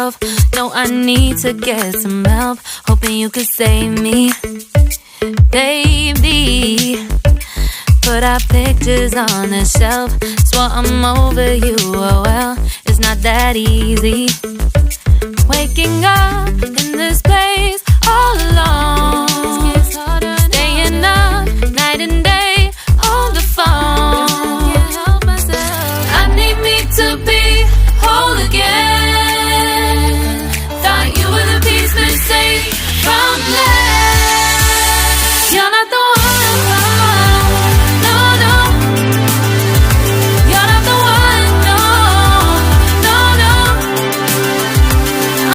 myself. No, I need to get some help. Hoping you could save me, baby. Put our pictures on the shelf. Swore I'm over you, oh well, it's not that easy. Waking up in this place all alone, staying up night and day on the phone. I need me to be whole again. Thought you were the piece missing from last.